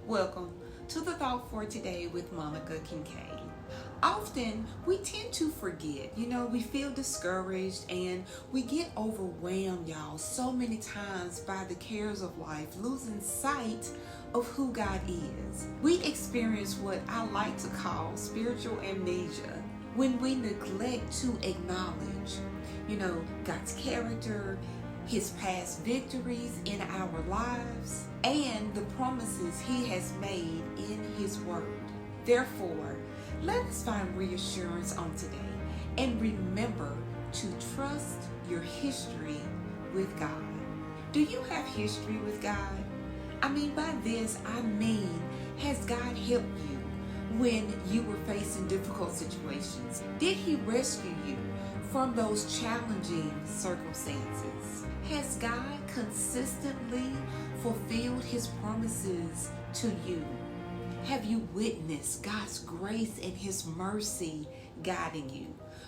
Welcome to the Thought for Today with Monica Kincaid. Often we tend to forget, we feel discouraged and we get overwhelmed, y'all, so many times by the cares of life, losing sight of who God is. We experience what I like to call spiritual amnesia when we neglect to acknowledge, God's character, His past victories in our lives, and the promises He has made in His Word. Therefore, let us find reassurance on today and remember to trust your history with God. Do you have history with God? By this, has God helped you when you were facing difficult situations? Did He rescue you from those challenging circumstances? Has God consistently fulfilled His promises to you? Have you witnessed God's grace and His mercy guiding you?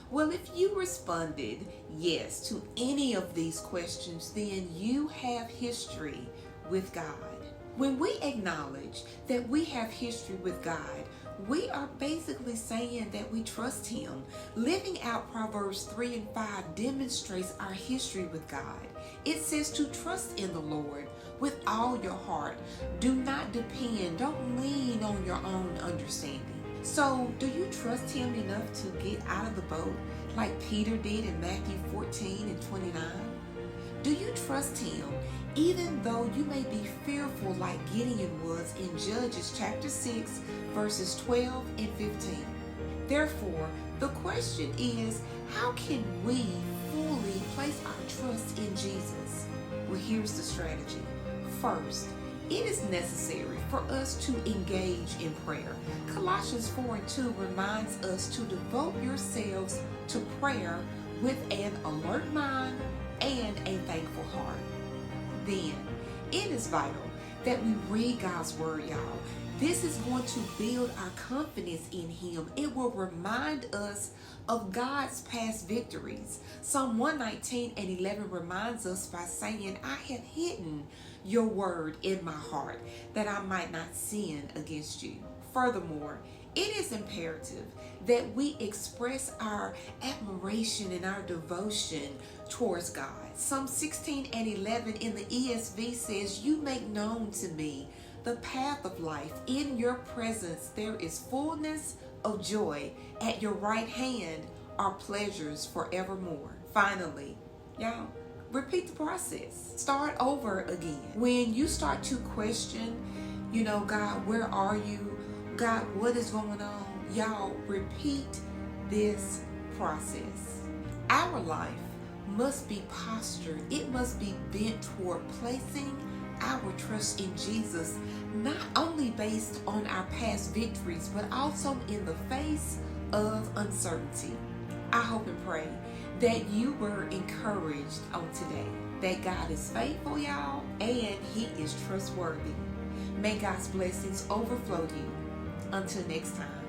Well, if you responded yes to any of these questions, then you have history with God. When we acknowledge that we have history with God, we are basically saying that we trust Him. Living out Proverbs 3 and 5 demonstrates our history with God. It says to trust in the Lord with all your heart. Do not don't lean on your own understanding. So, do you trust Him enough to get out of the boat like Peter did in Matthew 14 and 29? Do you trust Him even though you may be fearful like Gideon was in Judges chapter 6 verses 12 and 15? Therefore, the question is, how can we fully place our trust in Jesus? Well, here's the strategy. First, it is necessary for us to engage in prayer. Colossians 4 and 2 reminds us to devote yourselves to prayer with an alert mind and a thankful heart. Then, it is vital that we read God's Word, y'all. This is going to build our confidence in Him. It will remind us of God's past victories. Psalm 119 and 11 reminds us by saying, I have hidden your word in my heart that I might not sin against you. Furthermore, it is imperative that we express our admiration and our devotion towards God. Psalm 16 and 11 in the ESV says, you make known to me the path of life. In your presence there is fullness of joy. At your right hand are pleasures forevermore. Finally, y'all, repeat the process. Start over again. When you start to question, God, where are you? God, what is going on? Y'all, repeat this process. Our life must be postured. It must be bent toward placing our trust in Jesus, not only based on our past victories, but also in the face of uncertainty. I hope and pray that you were encouraged on today, that God is faithful, y'all, and He is trustworthy. May God's blessings overflow you. Until next time.